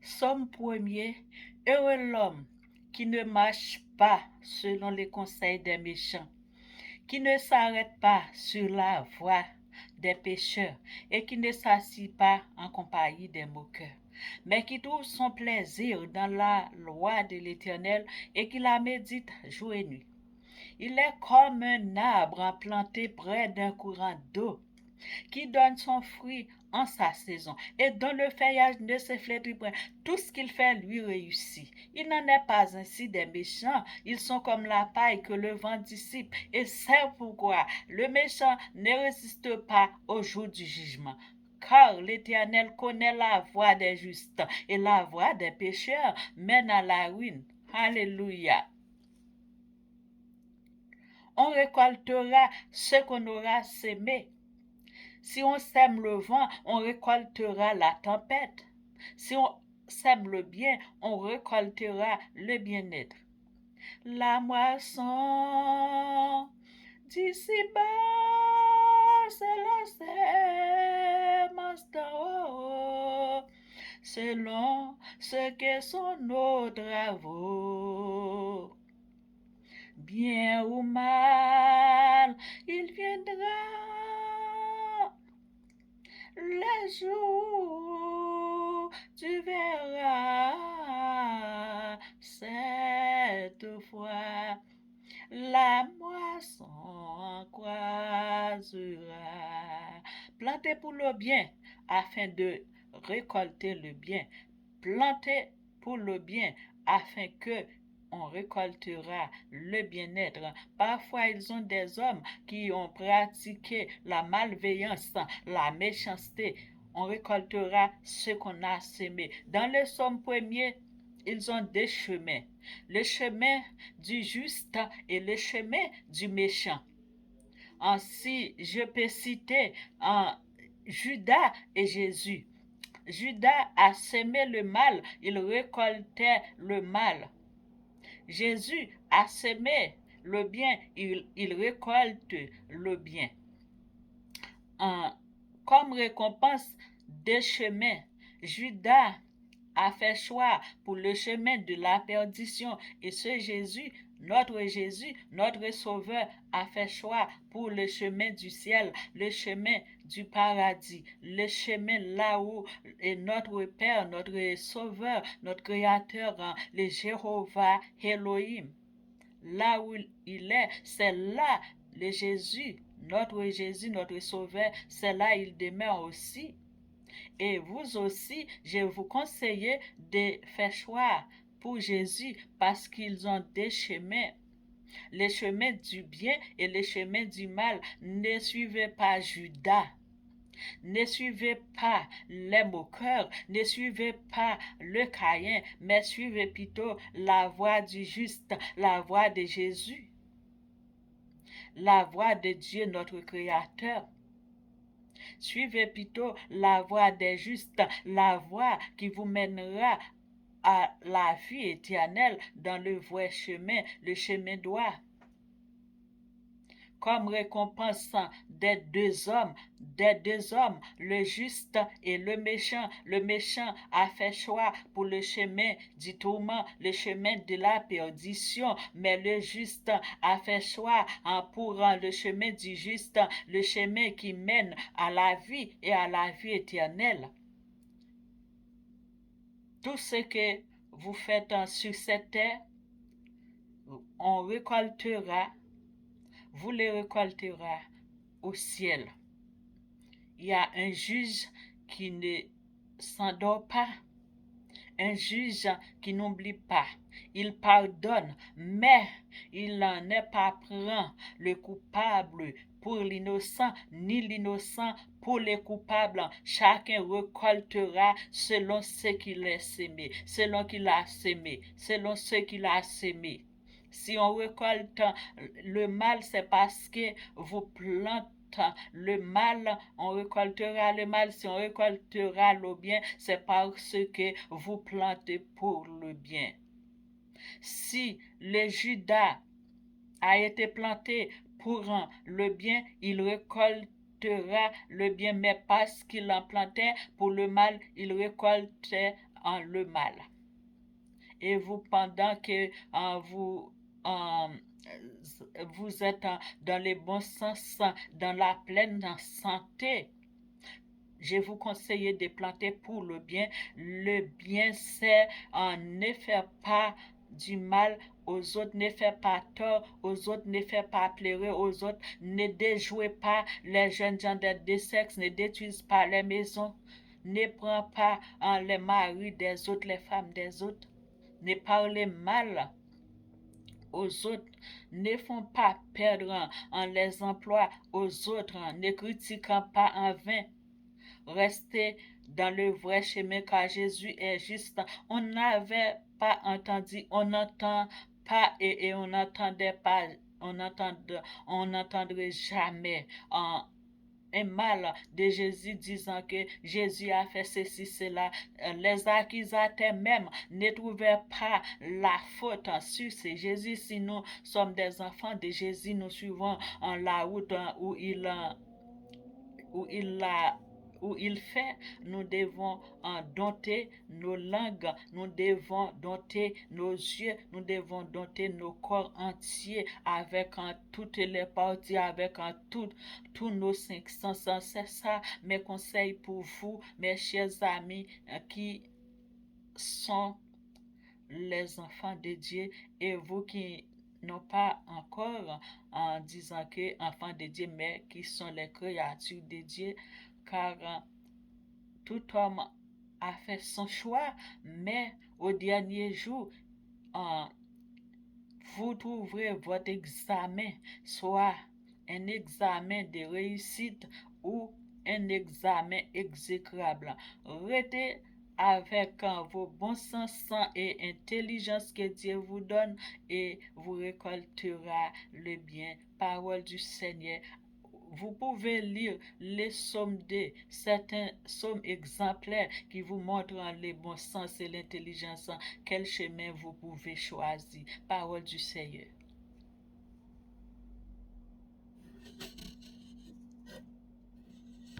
Somme premier, heureux l'homme qui ne marche pas selon les conseils des méchants, qui ne s'arrête pas sur la voie des pécheurs et qui ne s'assit pas en compagnie des moqueurs, mais qui trouve son plaisir dans la loi de l'Éternel et qui la médite jour et nuit. Il est comme un arbre planté près d'un courant d'eau qui donne son fruit en sa saison et dont le feuillage ne se flétrit point. Tout ce qu'il fait lui réussit. Il n'en est pas ainsi des méchants. Ils sont comme la paille que le vent dissipe. Et c'est pourquoi le méchant ne résiste pas au jour du jugement. Car l'Éternel connaît la voie des justes et la voie des pécheurs mène à la ruine. Alléluia. On récoltera ce qu'on aura sémé. Si on sème le vent, on récoltera la tempête. Si on sème le bien, on récoltera le bien-être. La moisson d'ici-bas, c'est la sémence d'en haut, selon ce que sont nos travaux. Bien ou mal, il viendra les jours, tu verras cette fois la moisson croisera. Plantez pour le bien afin de récolter le bien. Plantez pour le bien afin que on récoltera le bien-être. Parfois, ils ont des hommes qui ont pratiqué la malveillance, la méchanceté. On récoltera ce qu'on a semé. Dans le Somme premier, ils ont deux chemins. Le chemin du juste et le chemin du méchant. Ainsi, je peux citer Judas et Jésus. Judas a semé le mal, il récoltait le mal. Jésus a semé le bien, il récolte le bien. Comme récompense des chemins, Judas a fait choix pour le chemin de la perdition et ce Jésus, notre Sauveur, a fait choix pour le chemin du ciel, le chemin du paradis, le chemin là où est notre Père, notre Sauveur, notre Créateur, le Jéhovah Elohim. Là où il est, c'est là le Jésus, notre Sauveur, c'est là il demeure aussi. Et vous aussi, je vous conseille de faire choix pour Jésus parce qu'ils ont des chemins. Les chemins du bien et les chemins du mal. Ne suivez pas Judas. Ne suivez pas les moqueurs, ne suivez pas le Caïn, mais suivez plutôt la voie du juste, la voie de Jésus, la voie de Dieu notre Créateur. Suivez plutôt la voie des justes, la voie qui vous mènera à la vie éternelle dans le vrai chemin, le chemin droit. Comme récompense des deux hommes, le juste et le méchant. Le méchant a fait choix pour le chemin du tourment, le chemin de la perdition, mais le juste a fait choix pour le chemin du juste, le chemin qui mène à la vie et à la vie éternelle. Tout ce que vous faites sur cette terre, on récoltera, vous les récoltera au ciel. Il y a un juge qui ne s'endort pas, un juge qui n'oublie pas. Il pardonne, mais il n'en est pas prend le coupable pour l'innocent, ni l'innocent pour les coupables. Chacun récoltera selon ce qu'il a semé, selon ce qu'il a semé. Si on récolte le mal, c'est parce que vous plantez le mal, on récoltera le mal. Si on récoltera le bien, c'est parce que vous plantez pour le bien. Si le Judas a été planté pour le bien, il récoltera le bien, mais parce qu'il en plantait pour le mal, il récoltait le mal. Et vous, pendant que vous, euh, vous êtes dans les bons sens, dans la pleine santé, je vous conseille de planter pour le bien. Le bien, c'est ne faire pas du mal aux autres, ne faire pas tort aux autres, ne faire pas pleurer aux autres, ne déjouez pas les jeunes gens des deux sexes, ne détruisez pas les maisons, ne prends pas les maris des autres, les femmes des autres, ne parlez mal aux autres, ne font pas perdre les emplois aux autres, ne critiquant pas en vain. Restez dans le vrai chemin car Jésus est juste. On n'avait pas entendu, on n'entend pas et on n'entendait pas, on n'entendrait jamais un mal de Jésus disant que Jésus a fait ceci, cela. Les accusateurs même ne trouvaient pas la faute sur Jésus. Si nous sommes des enfants de Jésus, nous suivons la route où il a où il fait, nous devons dompter nos langues, nous devons dompter nos yeux, nous devons dompter nos corps entiers avec toutes les parties, avec tous nos cinq sens. C'est ça mes conseils pour vous, mes chers amis qui sont les enfants de Dieu et vous qui n'ont pas encore en disant que enfants de Dieu, mais qui sont les créatures de Dieu, car tout homme a fait son choix, mais au dernier jour, euh, vous trouverez votre examen, soit un examen de réussite ou un examen exécrable. Restez avec vos bons sens et intelligence que Dieu vous donne et vous récoltera le bien. Parole du Seigneur. Vous pouvez lire les psaumes de certains psaumes exemplaires qui vous montrent le bon sens et l'intelligence, quel chemin vous pouvez choisir. Parole du Seigneur.